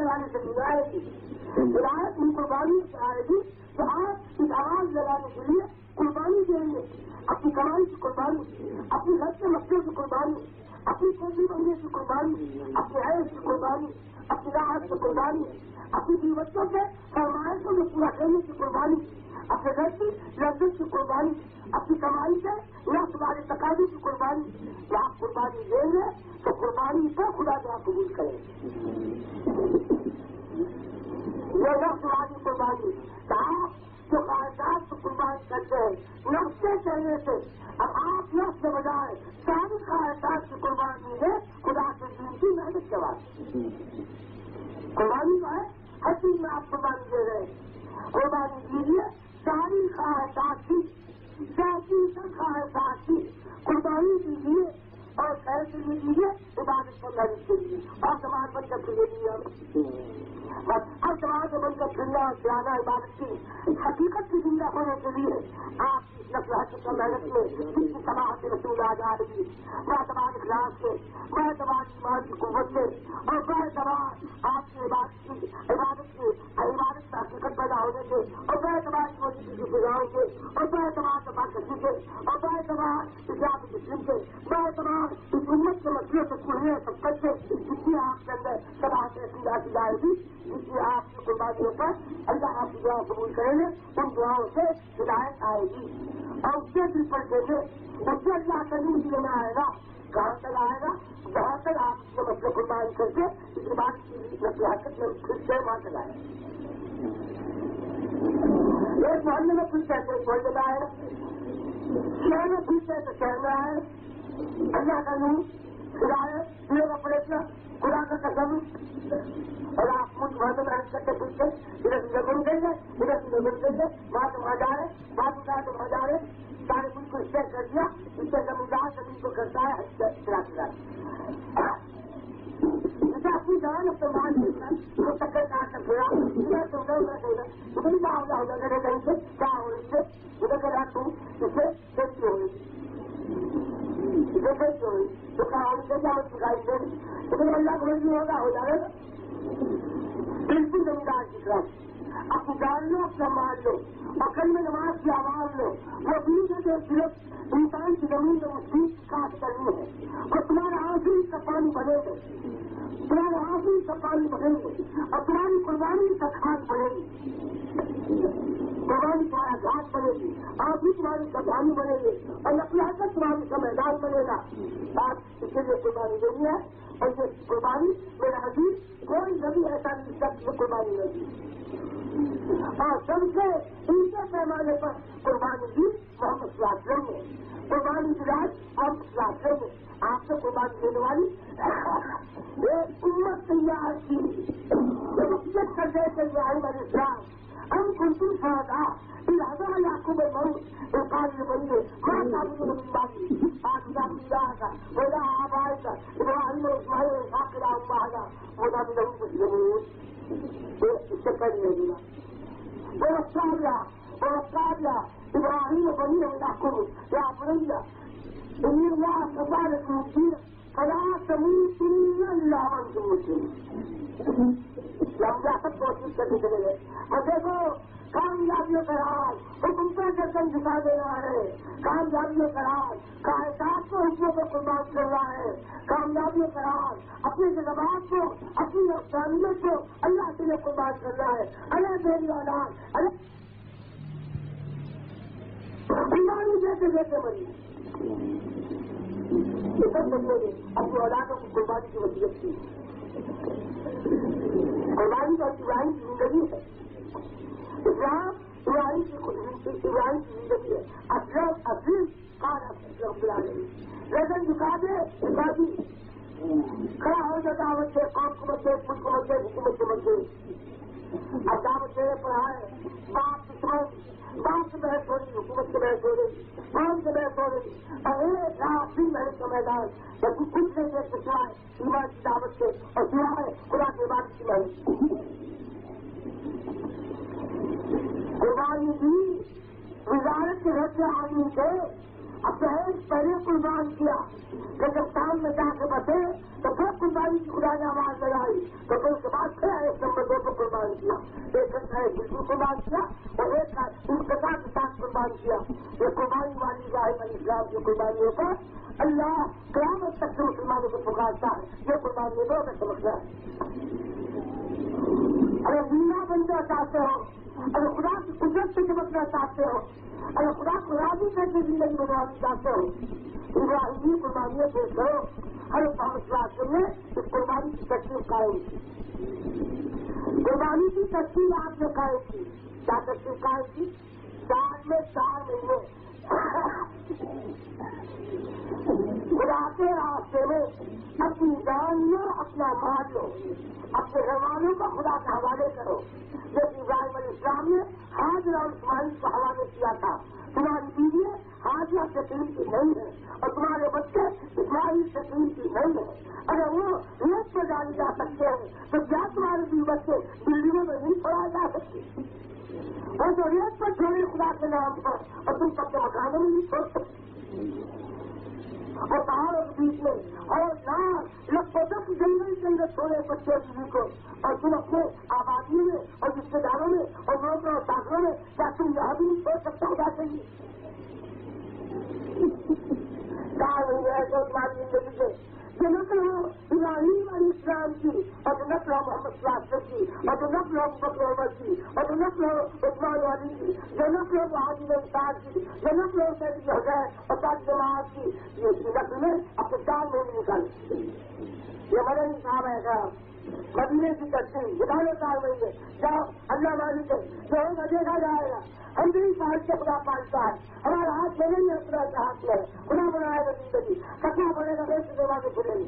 لگانے سے نہیں آئے گی. ہدایت ان قربانی سے آئے گی کہ آپ اس آواز لگانے کے لیے قربانی دیں گے. اپنی کمائی کی قربانی, اپنی گھر کے مسئلے کی قربانی, اپنی کوشش بننے کی قربانی, اپنے عیش کی قربانی, اپنی راحت کی قربانی, اپنی بیوی بچوں کے فرمائشوں کو پورا کرنے کی قربانی, اپنے گھر کی لذت کی قربانی, اپنی کمائی سے یا تمہارے تقاضے کی قربانی. یا آپ قربانی دیں گے تو قربانی کو خدا دعا قبول کرے. یہ نہ تمہاری قربانی تو آپ جو خواہشات کو قربان کرتے ہیں نفس کے کہنے سے, اب آپ نفس کے بجائے ساری خواہشات کی قربانی ہے خدا کے دین کی محنت کے بعد. قربانی جو ہے ہر چیز میں آپ قربانی دے رہے ہیں. قربانی دیجیے ساری خواہشات کی, خواہشات کی قربانی دیجیے اور خیر کے لیے دیجیے, عبادت کو محنت کے لیے, اور سماج بن کر کے دیجیے. بس ہر سماج بن کر کھلنا کھلانا عبادت کی حقیقت کی زندہ ہونے کے لیے آپ کی نقل حقیقت محنت میں جس کی سماعت رسول آ جا رہی ہے, بعد اخلاص سے, بعد ایمان کی قوت سے, اور بعد آپ کی عبادت کی حقیقت پیدا ہونے سے, اور بعد موسیقی کی فضاؤں سے, اور بعد کسی سے, اور بعد اسلام مسلم سے, بعد اس امت کے مسئلے سے پورے سب سے جس کی آپ کے اندر سماعت رسول آتی جائے گی, جس کی آپ کی قربانیوں پر اللہ آپ کی دعا قبول کریں گے, ان دعاؤں سے ہدایت آئے گی. اور اس کے دل پر دیکھے اس سے اللہ کا نور لینا آئے گا. کہاں تک آئے گا؟ جہاں تک آپ کے مسئلے قربانی کر کے اس کے بعد حقیقت میں پھر سے وہاں تک آئے. ایک محلے میں پھر کہتے محلے میں آئے, شہر میں پھر کہتے شہر میں آئے. اللہ کا نور ہدایت دیے گا پڑے گا, خدا کا قسم. اور آپ مجھ وہاں سے محنت کرتے پوچھتے ادھر سے ضرور دیں گے, ادھر سے ضرور دیں گے, وہاں سے وہاں جا رہے, وہاں سے جا کے وہاں جا رہے, سارے ملک کو اسٹیٹ کر دیا. اس سے زمیندار زمین کو کرتا ہے اپنی جان استعمال وہ چکر کاٹ کر پھرا ادھر سے ادھر ادھر معاوضہ ہوگا کرے کہیں سے کیا ہو رہی ہے ادھر کا رات ہوں اس سے سیفٹی ہو رہی ادھر سیفٹی ہو رہی تو کہاں ہوئی سے کیا سکھائی دے ادھر اللہ کو نہیں ہوگا ہو جائے گا. بالکل زمیندار کی طرف اپنی جان لو, اپنا مال لو, اور کل میں نماز کی آواز لو. وہ بھی جو صرف انسان کی زمین میں مصیب کاٹ کرنی ہے, اور تمہارا آنسو کا پانی بنے گے, تمہارے آنسو کا پانی بنے گے, اور تمہاری قربانی کا کھاد بنے گی. قربانی تمہارا گھاٹ بنے گی, آپ بھی تمہاری قربانی بنے گی, اور نقل حقیقت تمہاری کا میدان بنے گا. آپ اس کے لیے قربانی دینی ہے, اور یہ قربانی میرا حدیث کوئی نبی ایسا نہیں سب میں قربانی نہیں دی. اور سب سے اونچے پیمانے پر قربانی دی محمد صلی اللہ علیہ وسلم نے. قربانی کی رات محمد صلی اللہ علیہ وسلم نے آپ سے قربانی دینے والی ایک امت تیار کی. وصیت کر دے کہ ابراہیم علیہ السلام ہم کنتم شہداء اذ حضر یعقوب الموت اذ قال لبنیه ما تعبدون من بعدی قالوا نعبد الهك وإله آبائك إبراهيم وإسماعيل وإسحاق إلها واحدا ونحن له مسلمون. اس سے پہلے نہیں ملا. ووصى إبراهيم بنيه ويعقوب يا بني إن الله اصطفى لكم الدين فلا تموتن إلا وأنتم مسلمون. ہم سب کوشش کرتے چلے گئے, اور دیکھو کامیابیوں کا راز حکم پہ گردن جھکا دینا ہے, کامیابیوں کا راز خواہشات کو حکموں کو قربان کرنا ہے, کامیابیوں کا راز اپنے جذبات کو اپنی افسانیت کو اللہ کے لیے قربان کرنا ہے. ارے میری اولاد ارے قربانی دیتے دیتے مری سب بندے نے اپنی اولادوں کی قربانی کی وصیت کی. قربانی کا ابراہیم کی زندگی ہے, اسلام ابراہیم کی زندگی ہے. اشرف عظیم کان اشرف العالمین گردن جھکا دے شادی کھڑا ہو جائے دعوت سے قوم کو مت دے, ملک کو مت دے, حکومت کو مت دے. اب دعوت دے پڑھائے باپ دشمن, باپ سے بحث ہو رہی, حکومت سے بحث ہو رہی, قوم سے بحث ہو رہی, اور ایک رات دن محنت کا میدان بلکہ کچھ نہیں دیکھ سکتا ہے ایمان کی دعوت سے اور سوائے خدا کی عبادت کی محنت. قربانی دی وزارت کے گھر سے آدمی تھے, اب جہیز پہلے قربان کیا کہ جب شام میں جا کے بسے تو پھر قربانی کی خدا نے آواز لگائی تو پھر اس کے بعد پھر ایک نمبر 2 کو قربان کیا، ایک بالکل قربان کیا اور ایک انقطاع کے ساتھ قربان کیا۔ یہ قربانی والی ابراہیم علیہ السلام کی قربانیوں پر اللہ قیامت تک کے مسلمانوں کو پکارتا ہے۔ یہ قربانی دو میں سمجھنا ہے۔ اگر زندہ بننا چاہتے ہو، اگر خدا کی قدرت سے چمکنا چاہتے ہو، اگر خدا کو راضی کر کے زندگی بنوانا چاہتے ہو، ابراہیمی قربانیاں پیش کرو۔ ہر محمد صلی اللہ علیہ وسلم نے اس قربانی کی تشریف قائم کی، قربانی کی تشریف آپ نے قائم کی۔ کیا تشریف قائم کی؟ سال میں 4 مہینے خدا کے راستے میں اپنی جان لو، اپنا مال لو، اپنے گھر والوں کو خدا کے حوالے کرو۔ جب ابراہیم علیہ السلام نے حاجرہ اور اسماعیل کو حوالے کیا تھا، تمہاری بیوی حاجرہ سے قیمتی نہیں ہے اور تمہارے بچے اسماعیل سے قیمتی نہیں ہے۔ اگر وہ ریت پر ڈالے جا سکتے ہیں تو کیا تمہارے بیوی بچے بلڈنگوں میں نہیں چھوڑائے جا سکتے؟ اور جو ریت پر چھوڑے خدا کے نام پر اور تم سب کے مکانوں میں نہیں چھوڑ سکتے، اور پہاڑوں کے بیچ میں اور لکھوں کی جنگل کے اندر چھوڑے بچے بیوی کو، اور تم اپنے آبادی میں اور رشتے داروں میں اور لوگوں اور ساکروں میں کیا تم یہاں بھی نہیں چھوڑ سکتے خدا کے لیے؟ کہا نہیں ہے تو تمہاری زندگی سے جو نقل ہو ابراہیم علیہ السلام کی، اور جو نقل ہو محمد صلی اللہ علیہ وسلم کی، اور جو نقل ہو بکر عمر کی، اور جو نقل ہو عثمان علی کی، جو نقل ہو حاجی انصار کی، جو نقل ہو سید حسین اور تاج جماعت کی، یہ نقل میں اپنے 4 مہینے نکالے۔ یہ مدنی صاحب ہے صاحب مدینے کی تشریح نکالو 4 مہینے، جاؤ اللہ مالک ہے جو ہوگا دیکھا جائے گا۔ ہم بھی پانچ سے خدا پالتا ہے، ہمارا ہاتھ لے نہیں ہے خدا کے ہاتھ میں خدا بنائے گا زندگی، کتنا بڑے گا ویسے دیوا کے کھلے گی۔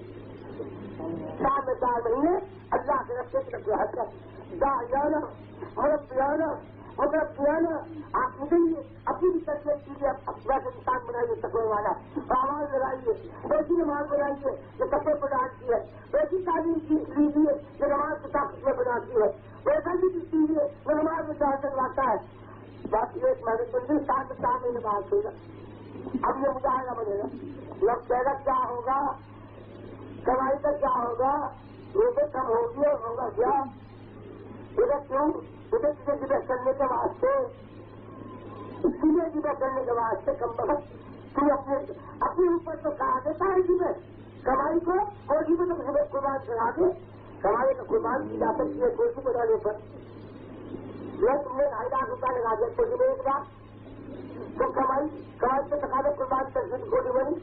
4 مہینے اللہ کے رستے کی طرف حرکت جانا مطلب جانا آپ نکلیے، اپنی بھی تربیت کیجیے، ویسے انسان بنائیے تقوی والا، آواز لگائیے، ایسی نماز بنائیے جو تقوی کو ڈالتی ہے، ایسی تعلیم لیجیے جو نماز کو طاقت میں بناتی ہے، ویسا بھی کیجیے جو نماز میں طاقت لاتا ہے۔ بات یہ میں نے سمجھی 4 مہینے بعد ہوگا، اب یہ مظاہرہ بنے گا، لوگ کہے گا کیا ہوگا، کمائی کا کیا ہوگا، روزے کم ہوگی اور ہوگا کیا، ادھر کیوں ادھر جدھر کرنے کے واسطے سیدھے جدھر کرنے کے واسطے کم بخت تو اپنے اوپر تو کہا دیتا ہے جی میں کمائی کو کوئی بھی تو ہمیں قربان چڑھا دے، کمائی کا قربان کی جا سکتی ہے کوئی بنانے پر۔ یہ تم نے 2.5 لاکھ روپیہ لگا دیا کوئی میں 1 لاکھ تو کمائی سے تقاضا قربان کر کے کوئی بنی،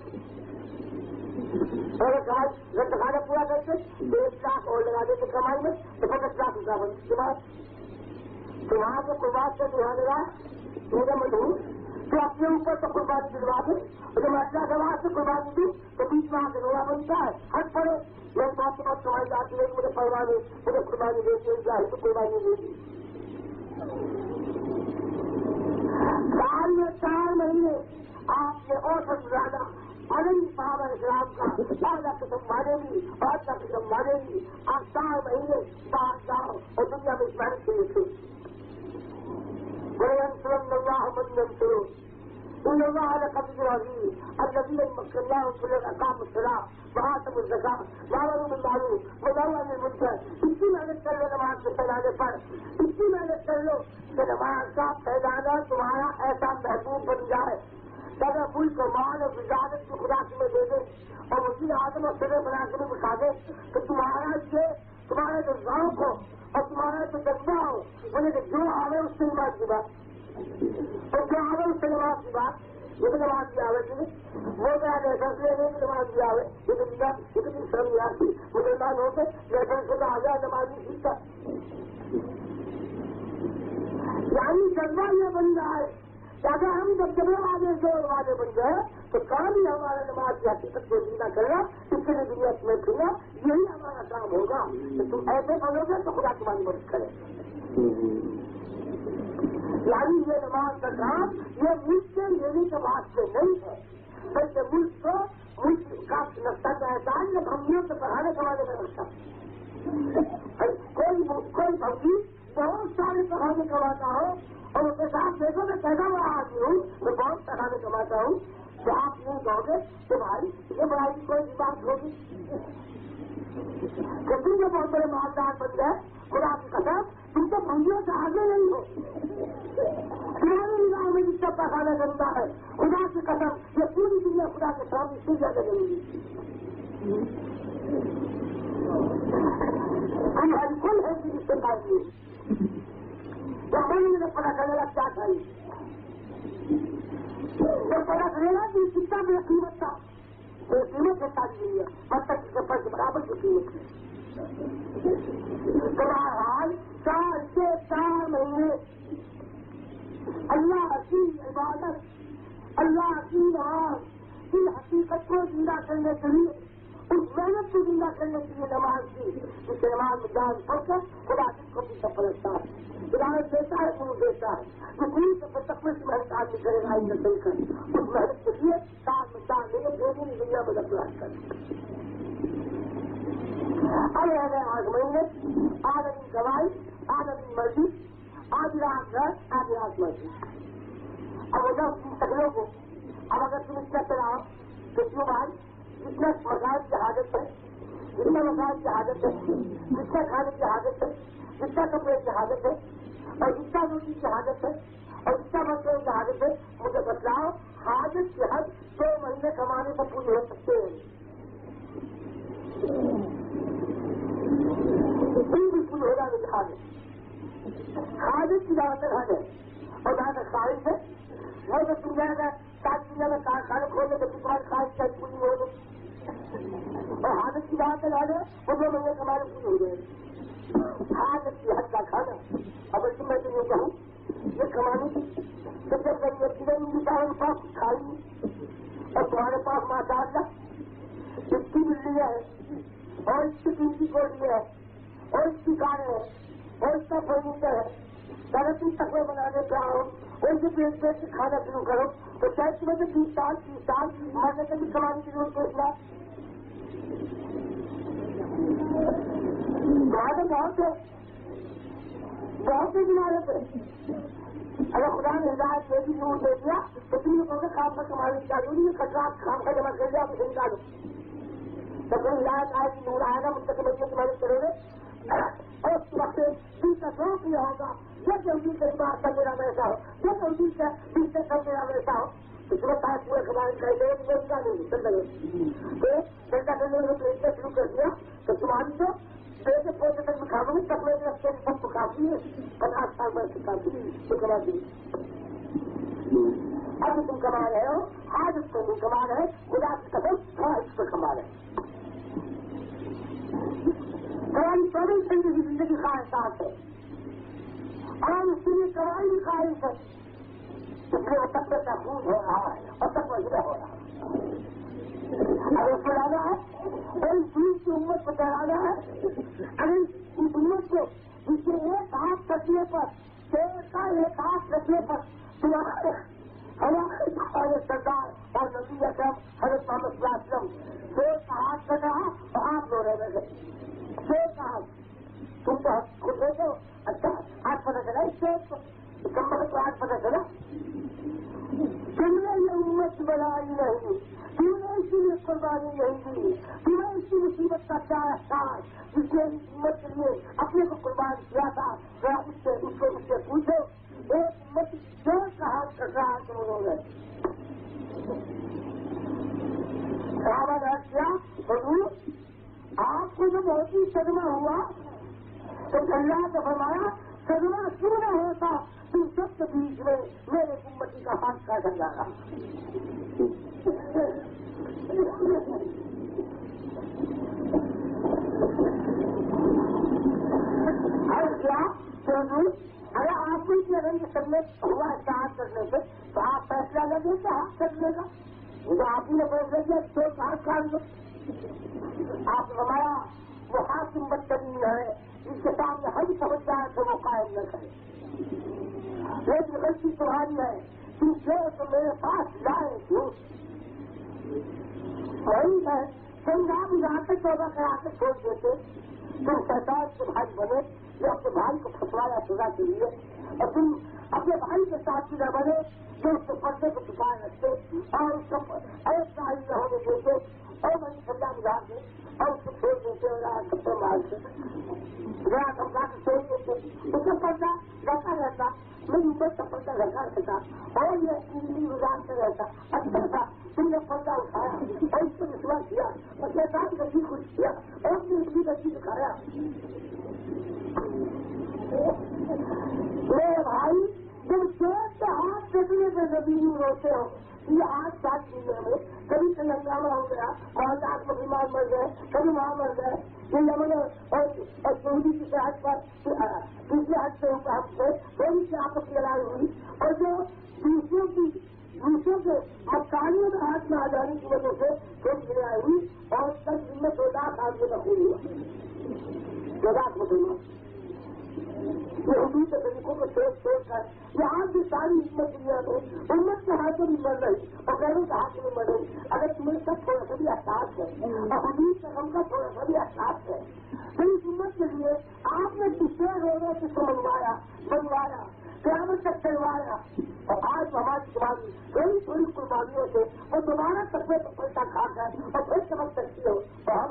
اور کمائی تقاضا پورا کر کے 1 لاکھ اور لگا دے تو کمائی میں تو 50 لاکھ روپیہ بنی۔ اس کے بعد وہاں کو قربان سے دیا گیا میرے مجھول تو اپنے اوپر تو قربانی دلوا دے، اور جب اللہ کے بعد سے قربانی دی تو 20 لاکھ روپیہ بنتا ہے، ہر پڑے میرے بات کے بعد کمائی جاتی ہے مجھے پروانی مجھے قربانی دے دی جائے تو قربانی دے دی۔ سال میں 4 مہینے آپ نے اور سب زیادہ مدنی صحابہ اسلام کا پہلا قسم مانے گی اور کا قسم مانے گی، آپ 4 مہینے باہر جاؤ اور دنیا میں اسمارت کے لکھے ان اللہ قبض عظیم الذين مكناهم في الاقام الصلاه وآتوا الزكاه وامروا بالمعروف ونهوا عن المنكر۔ اتنی محنت کر لو نماز کے پھیلانے پر، اتنی محنت کر لو کہ نماز کا پھیلانا تمہارا ایسا محبوب بن جائے اگر ملک کو مال اور وزارت کی خدا میں دے دے اور وزیر اعظم اور صدر بنا کے بھی بتا دے تو تمہارا جو ذوق ہو اور تمہارا جو جذبہ ہو بولے کہ جو آوے اس سے نماز کی بات اور جو آوے اس سے نماز کی بات، یہ بھی نماز کی آوے تھی وہ کیا فیصلے لے کے نماز کی آوے یہ بھی شرم آتی مسلمان ہو کے فیصلے کا آ جائے نماز نہیں سیکھتا، یعنی جذبہ یہ بن رہا ہے کہ اگر ہم جب والے زور والے بن گئے تو کام ہی ہمارا نماز کی حقیقت کو زندہ کرنا، اس کے لیے دنیا میں پھرنا، یہی ہمارا کام ہوگا کہ تم ایسے بنو گے تو خدا تمہاری مدد کرے۔ یعنی یہ نماز کا کام یہ ملک سے لینے کے واسطے نہیں ہے بلکہ ملک کا نقطہ کا احسان جب ہم سے پڑھانے کمانے کا نقطہ کوئی بھوکی بہت سارے پڑھانے کماتا ہو اور اس کے ساتھ دیکھو میں پیدا ہوا آدمی ہوں میں بہت پڑھانے کماتا ہوں تو آپ نہیں کہو گے کہ بھائی یہ بڑائی کی کوئی بات ہوگی کہ تم جو بہت بڑے مالدار بن گئے خدا کی قسم تم تو بندیوں سے آگے نہیں ہو. تمہاری نگاہوں میں جس کا پخانا کرتا ہے خدا کی قسم یہ پوری دنیا خدا کے سامنے سے زیادہ ضروری. ہم بالکل ہے کہ اس سے پائیں جب میں پتا کرے گا کیا چاہیے جب پتا کرے گا کہ کتنا بے قیمت تھا بے قیمت ہے ساری دنیا مطلب اس کے پر برابر کی قیمت ہے. بہرحال 4 سے 4 مہینے اللہ کی عبادت اللہ کی نماز کی حقیقت کو زندہ کرنے کے لیے اس محنت کو زندہ کرنے کے لیے نماز کی اس نماز میں جان پڑ کر خدا کو بھی سفلتا ہے ہدایت دیتا ہے گرو دیتا ہے جو گرو سے تقوی کی محنت آدمی کرے گا ان چل کر اس محنت کے لیے 4 میں 4 مہینے دونوں دنیا میں لفظ کریں. اب رہ گئے 8 مہینے آدمی گواہی آدمی مرضی آدھی رات گھر آدھی رات مرضی. اب اگر تم تکڑوں کو اب اگر تم اس کا چلاؤ تو کیوں بھائی جتنا مسائل کی حاجت ہے جتنا مسائل کی حاجت ہے جتنا کھانے کی حاجت ہے جتنا کپڑے کی حاجت ہے اور جتنا روٹی کی حاجت ہے اور جتنا مسئلے کی حاجت ہے مجھے بتلاؤ حاجت کی حد 2 مہینے کمانے سے پوری ہو سکتے ہیں. بھی پوری ہو جانے کی حاجت کی زیادہ تر حد ہے اور جہاں تک خواہش ہے وہ تو تم جائے گا ساری دنیا میں کارخانے کھولنے تو تمہاری خواہش کیا پوری ہو گئی اور حاجت کی بات ہے وہ 2 مہینے کمانے پوری ہو گئے. حاجت کی حد کا کھانا اگر تم میں تمہیں کہوں یہ کمانے کی تو جب کہیں پاس کھائی اور تمہارے پاس ماشاء اللہ اس کی بلڈنگ ہے اور اس کی قیمتی کوٹی ہے اور اس کی کاریں ہے اور اس کا فرنیچر ہے پہلے تم تقوی بنانے کا ہو اور اسے پیٹ پیٹ سے کھانا شروع کرو تو شاید تمہیں تو 20 سال 30 سال مرنے سے بھی کمانے کی ضرورت پڑتا ہے. بہت سے عمارت ہے اگر خدا نے ہدایت دے دی نور دے دیا تو تم لوگوں کے کام پر کمانے کی ضروری ہے. کچرا کام کا جمع کر دیا آپ اسے نکالو تو کوئی ہدایت آئے گی نور آئے گا مستقبل بچے کی مدد کرو گے اور اس وقت دل کا شوق یہ ہوگا یہ جلدی سے بات کر میرا ویسا ہو یہ جلدی سے دل سے کر میرا ویسا ہو تو تمہیں پاس پورے کمانے کا نہیں چل رہے تو چلتا کرنے میں شروع کر دیا تو تمہاری تو ایسے پوچھے تک میں کھاؤں گی تک میں رستے میں سب کو کافی ہے 50 سال میں سے کافی تو کما دی. اب تم کما رہے ہو آج اس کو نہیں کما رہے خدا کی قسم اس کو کما رہے کمائی 24 گھنٹے کی زندگی خواہشات ہے اور اس کے لیے کمائی بھی خواہش ہے اس لیے وہ تک کا خون ہو رہا ہے اور تک وجہ ہو رہا ہے. اگر اس کو لانا ہے کوئی چیز کی امت کو چڑھانا ہے اگر اس امت کو اس کے ایک ہاتھ رکھنے پر شیر کا ایک ہاتھ رکھنے پر تمہارے ہمارے سردار اور نبی اکرم حضرت محمد صلی اللہ علیہ وسلم شیر کا ہاتھ کر رہا اور آپ لو رہے گئے شیر کا ہاتھ تم تو خود دیکھو اچھا ہاتھ پتہ چلا اس شیر کو کم وقت کو ہاتھ پتہ چلا تم نے یہ امت بنائی نہیں تم نے اسی لیے قربانی نہیں دی تمہیں اسی مصیبت کا کیا احساس جس نے اس امت کے لیے اپنے کو قربان کیا تھا ذرا اس سے پوچھو ایک امت جو کہا کر رہا تو انہوں نے صحابہ نے کیا حضور آپ کو جو بہت ہی صدمہ ہوا تو اللہ نے فرمایا صدمہ کیوں نہ ہوتا تم سب کے بیچ میں میرے امتی کا ہاتھ کاٹا جا رہا کیا اگر آپ کو اس لگن کے سب میں ہوا احتیاط کرنے سے تو آپ فیصلہ لے دیتے ہاتھ کرنے کا مجھے آپ ہی نے فیصلہ کیا تو ہاتھ کاٹ دو. آپ ہمارا وہ حاکم بدترین ہے جس کے سامنے ہم سمجھ جائے تو وہ قائم نہ کرے. لیکن غلطی تمہاری ہے تم جو تو میرے پاس لائے جھوٹ وہی ہے سنجاب جہاں تک توبہ کرا کے چھوڑ دیتے تم شیطان کے بھائی بنے جو اپنے بھائی کو پھنسوایا سزا کے لیے اور تم اپنے بھائی کے ساتھ بھی نہ بنے جو اس کے پردے کو چھپائے رکھتے اور اس کو ایسا ہی نہ ہونے دیتے اور بڑی سزا گزار دے اور اس کو چھوڑ دیتے اور کپڑے مارتے گیا کپڑا کو چھوڑ دیتے اس کا پردہ رکھا رہتا میری اوپر کا پردہ رکھا رہتا اور یہ زندگی گزارتے رہتا اچھا تھا تم نے پردہ اٹھایا اور اس کو وشواس کیا اور شیطان کا بھی خوش کیا اور اپنی اسی گتی دکھایا. میرے بھائی جب چیز کے ہاتھ پھینکنے پہ نبی روتے ہو یہ آج 7 دنوں میں کبھی تلنگانہ ہو گیا محلات میں بیمار مر گئے کبھی وہاں مر گئے یہ یمن اور سعودی کی سرحد پر دوسرے حد سے ہم سے تھوڑی سی آپس کی لڑائی ہوئی اور جو دوسروں کے مکانیوں کے ہاتھ میں آ جانے کی وجہ سے تھوڑی لڑائی ہوئی اور تک دن میں 2 لاکھ آدمی کا خون ہوا 2 لاکھ مسلمان یہ حدود کے طریقوں کو سوچ کر یہاں کی ساری حکمت دنیا میں امت کے ہاتھوں بھی مر رہی اور غیروں کے ہاتھ میں مر رہی اگر تمہیں سب تھوڑا سا بھی احساس ہے اور حدود کا غم کا تھوڑا سا بھی احساس ہے تو اس امت کے لیے آپ نے کتنے روزوں سے بنوایا قیامت تک چلوایا اور آج ہماری تمہاری تھوڑی قربانیوں سے وہ دوبارہ تقوی کو پلٹا کھا کر اور پھر سمجھ سکتی ہو تو ہم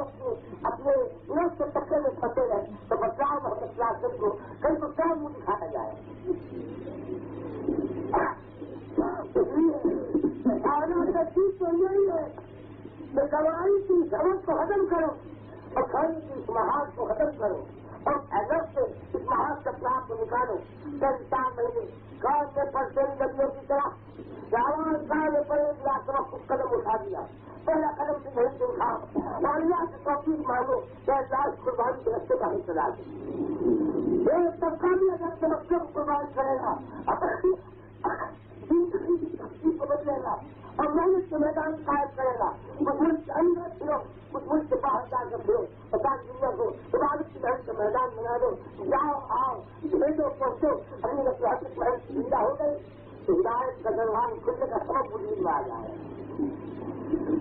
اپنے نفس کے چکر میں پھنسے رہے تو بچاؤ محمد سلاسل کو کہیں تو کیا منہ دکھایا جائے. اس لیے چیز تو یہی ہے کہ دوائی کی سمجھ کو ختم کرو اور کھانے کی اس محاذ کو ختم کرو اور اگر سے اس محاذ کا پلان کو نکالو چند 4 مہینے گاؤں میں پڑتے ندیوں کی طرح جاوان گاؤں میں پڑے گیا تو کچھ قدم اٹھا دیا پہلا قدم سے نہیں سے اٹھاؤ مالیہ کی توفیق مانگو یا لاش قربانی کے رستے کا حصہ لا دے یہ طبقہ بھی اگر تمقے کو قربان کرے گا اپنی کو بدلے گا اور محنت کے میدان قائم کرے گا کچھ ملک کے اندر پھرو کچھ ملک کے باہر جا کر پھرو اور ساری دنیا کو عبادت کی محنت کا میدان بنا دو جاؤ آؤ بھیجو پہنچو اپنی نصیحت محنت کی زندہ ہو گئی تو ہدایت کا دروازہ کھلنے کا سبب وجود میں آ جائے.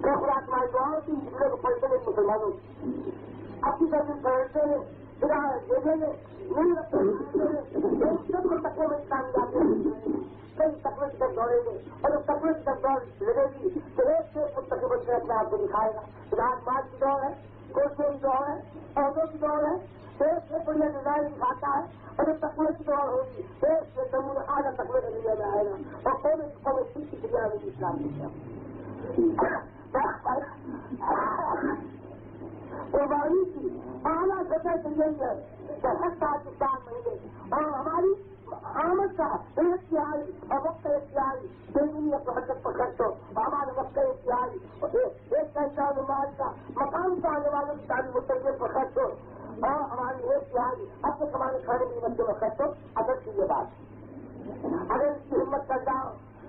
خدا تمہاری دعاؤں کی جملے کو پڑھتے ہیں مسلمانوں اپنی طرف پڑھتے ہیں ہدایت دے دیں سب کو تقوی میں کامیابی کئی تقوی کی طرف دوڑیں گے اور اس تقوی کی طرف دوڑ لگے گی تو ایک سے مستقبل بن کر اپنے آپ کو دکھائے گا. رات مال کی دوڑ ہے کوششوں کی دوڑ ہے عہدوں کی دوڑ ہے ایک سے بڑھیا ڈیزائن دکھاتا ہے اور جو تقوی کی دوڑ ہوگی ایک سے زمین آدھا تقوی کا دنیا میں آئے گا اور قومی کی دنیا میں اسلام دیا قربانی کی اعلیٰ سطح سے یہی ہے کہ ہر سال کے 4 مہینے اور ہماری آمد کا اختیاری اور وقت اختیاری دینی حرکت پر خرچ ہو اور ہمارے وقت اختیاری ایک گھنٹہ نماز کا مقام سے آنے والوں کی تعلیم متعلق پر خرچ ہو اور ہماری اختیاری اپنے کمانے کھانے کی بچوں میں خرچ ہو اگر کی یہ بات اگر اس کی ہمت کر جاؤ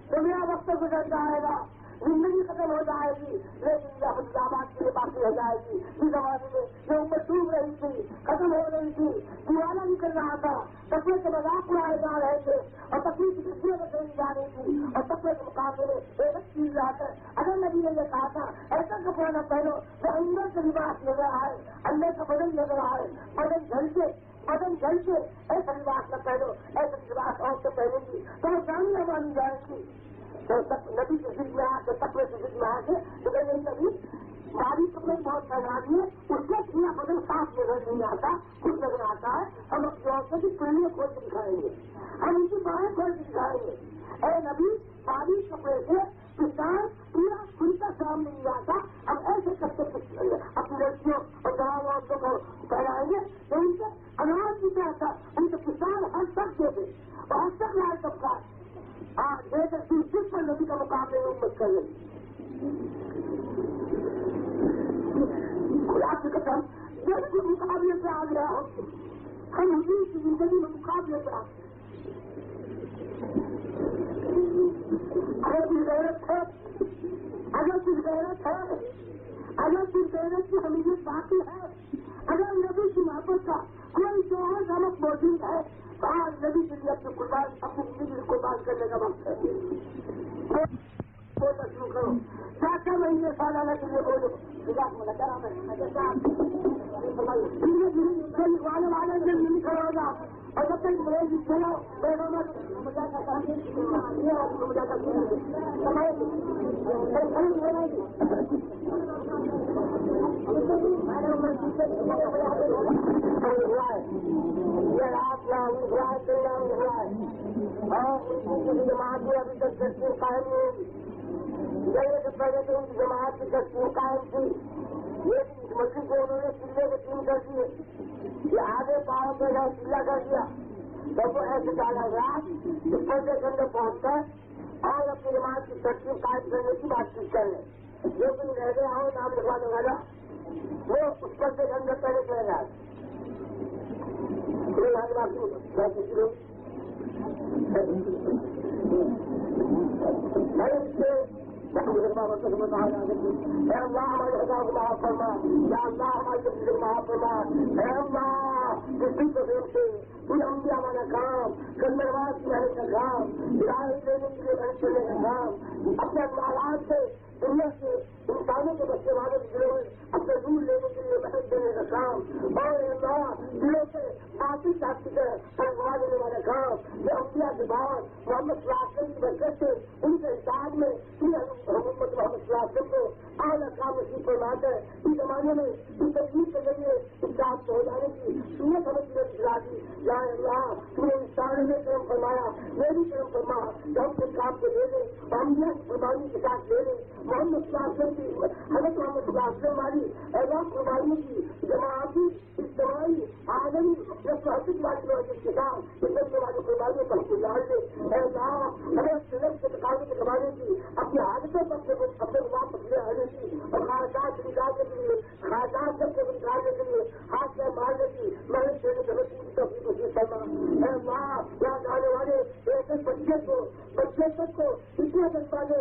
تو میرا وقت گزر جائے گا زندگی ختم ہو جائے گی لیکن یہ آباد کے لیے باقی ہو جائے گی. اس زمانے میں جو عمر ڈوب رہی تھی ختم ہو رہی تھی دیوانا نکل رہا تھا تقوی کے مذاق اڑائے جا رہے تھے اور تقوی کی خوشیاں بدلی جا رہی تھی اور تقوی کے مقابلے میں ایک چیز لا کر اگر نبی نے یہ کہا تھا ایسا کپڑا نہ پہنو جو اندر سے لباس نظر آئے اللہ کا بدن نظر آئے بدن جل کے ایسا لباس نہ پہنو ایسا لباس اور سے پہنے گی تو وہ جاننا مانی جائے گی. تو نبی کی ضد میں آ کے تقوی کی ضد میں آ کے تو نہیں نبی ہماری کپڑے بہت پہنا دیے اس میں پورا بدن صاف نظر نہیں آتا کچھ نظر آتا ہے ہم اپنی عورتوں کی پہلے کھول کے دکھائیں گے ہم ان کی باہیں کھول کے دکھائیں گے. اے نبی باری کپڑے سے کسان پورا کھلتا سامنے نہیں آتا ہم ایسے کرتے اپنی لڑکیوں اور جوان عورتوں کو پہنائیں گے تو ان سے اناج بھی چاہتا ان کے کسان ہر تک دے دے اور ہر تک لائے طبقہ دے کر صرف پر نبی کا مقابلے میں امت کر لیں. خدا کی قسم جب کوئی مقابلے پہ آ گیا ہو ہم حضور کی زندگی میں مقابلے پہ آتے اگر کچھ غیرت ہے اگر کچھ غیرت کی حمیت باقی ہے اگر نبی کی محبت کا کوئی جوہر نمک موجود ہے تو آج نبی کے لیے اپنی زندگی کو قربان کرنے کا وقت ہے. شروع کرو 4 مہینے سالانہ کے لیے بولو لکھوانے والے سے نہیں کھڑا ہوگا اور جب تک میرے چلو میرے مزہ کا یہ آپ نام لکھوا ہے کئی نام لکھوا ہے اور ان کی جماعت میں ابھی تک تصویر قائم نہیں ہوگی. جگہ سے پہلے تو ان کی جماعت کی تصویر قائم تھی. یہ مسجد کو انہوں نے قلعے کو تین کر دیے. یہ آگے پاؤں پہ جب قلعہ کر دیا تب وہ ایسے ڈالا گیا اس پردے کے اندر پہنچ کر اور اپنی جماعت کی تصویر قائم کرنے کی بات چیت کر لیں. جو کوئی رہ گیا ہو نام لکھوانے والا وہ اس پردے کے اندر پہلے چلے جائے. اے اللہ ہمارے خدا کو معاف فرما. یا اللہ ہماری زندگی کو معاف فرما. اے اللہ کسی کو دیر سے پورے انبیاء والا کام کندرواز کی محنت کا کام ہدایت دینے کے لیے محنت کرنے کا کام اپنے معاملات سے دنیا سے انسانوں کے بچے والے دلوں میں اپنے دور لینے کے لیے محنت دینے کا کام اور اللہ دلوں سے باقی ساتھی سے پرگوا دینے والا کام یہ انبیاء کے بعد محمد صلی اللہ علیہ وسلم کی برکت سے ان کے حساب میں محمد محمد صلی اللہ علیہ وسلم کو اعلیٰ کام نصیب فرما کر اس زمانے میں اس تقریب کے ذریعے اس کام کو ہو جانے کی سنت ہمیں دکھلا دی. یا اللہ تم نے اس سارے میں کرم فرمایا میں بھی کرم فرما کہ ہم اس کام کو لے لیں اور انبیاء کی قربانی کے ساتھ لے لیں. محمد صلی اللہ علیہ وسلم کی حضرت محمد صلی اللہ علیہ وسلم والی اعلان قربانی کی جماعتی اجتماعی عالمی رسوحقیق والی لوگوں کے ساتھ اس طرح والی قربانیوں پر ہم ڈال دیں. اے اللہ ہمیں سلم کے تقاضے کے زمانے کی اپنی عادتوں پر اپنے واپس لے آنے کی اور خواہشات سے نکالنے کے لیے خواہشات سب کو نکالنے کے لیے ہاتھ میں مارنے کی محنت دینے کے بچوں کی توفیق نصیب فرما. اے اللہ یہاں آنے والے ایسے بچے تک کو اتنے تک والے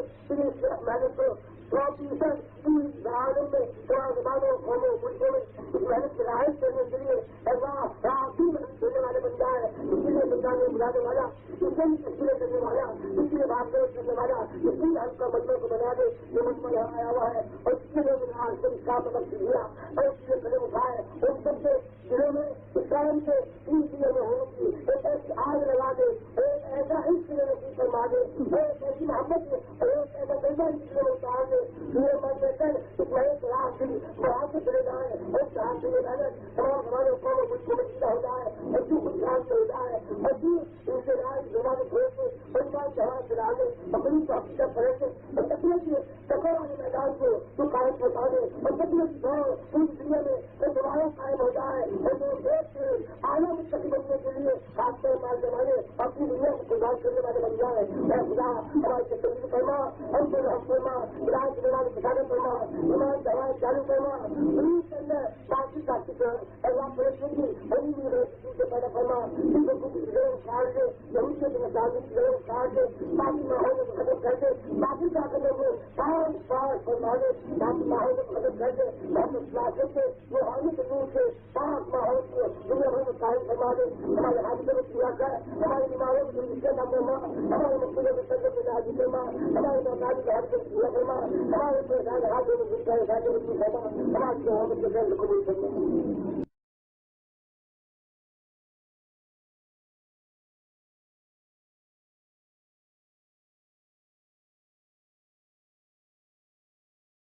محنت کو 100% پوری دہاڑوں میں تھوڑا زبانوں قوموں ملکوں میں اس محنت کی رہائش کرنے کے لیے ایسا محنت کرنے والے بن جائے. اس لیے بنانے بلانے والا اس سے بھی تصویریں کرنے والا اس لیے بات کرنے والا اس لیے ہم کا مطلب کو بنا دے جو مطلب یہاں آیا ہوا ہے اور اس کے لیے آج سے اس کام مدد دیا اور اس لیے قدم اٹھائے ان سب کے دلوں میں اس کام سے ان چیزوں میں ہوگی ایک ایسی آگ لگا دے ایک ایسا اس کے لیے نصیب فرما دے ایک ایسی محبت اور ایک ایسا پیسہ اس کے لیے اتار دے یہ میں کہہ کر اس محنت راہ کی وہاں سے چلے جائیں اور جہاں سے یہ محنت تمام ہمارے قوموں ملک کو مچھلا ہو جائے اور جو کچھ جان سے ہو جائے اور جو ان سے رائے زبان کھول کے پریوار جہاں چلا دے اپنی حقیقت پڑے سے اور تکلیف کے سفر والے میدان کو تو قائم پہنچا دے اور تکلیف پوری دنیا میں وہ دوبارہ قائم ہو جائے اور وہ ایک اعلیٰ مستقبل بننے کے لیے خاص طور مال زمانے اپنی دنیا کو قربان کرنے والے بن جائے. اے خدا ہماری تکلیف فرما ہم کو رحم فرما علاج کے بعد بچانے فرما ایمان دوائی چالو فرما دنیا کے اندر باقی ساتھی کر اللہ پریشن کی بڑی بھی سے پیدا فرما ان کو کچھ ضرور کاٹ دے ضرور سے ضرور کاٹ دے باقی ماحول کو ختم کر دے باقی کیا کرنے کو پانچ پانچ فرما دے باقی ماحول کو ختم کر دے محمد خلاصے سے وہ حالی کے دور سے پانچ ماحول کو دنیا بھر میں قائم فرما دے. ہمارے حادثے میں کیا کر ہماری بیماریوں کو دل کا فرما ہمارے مختلف سطح کو راضی فرما ہمارے مقامی کے حادثے کو پورا فرما ہمارے پریشان حادثے میں دل کا فرما ہماری محبت کے قبول کرنا.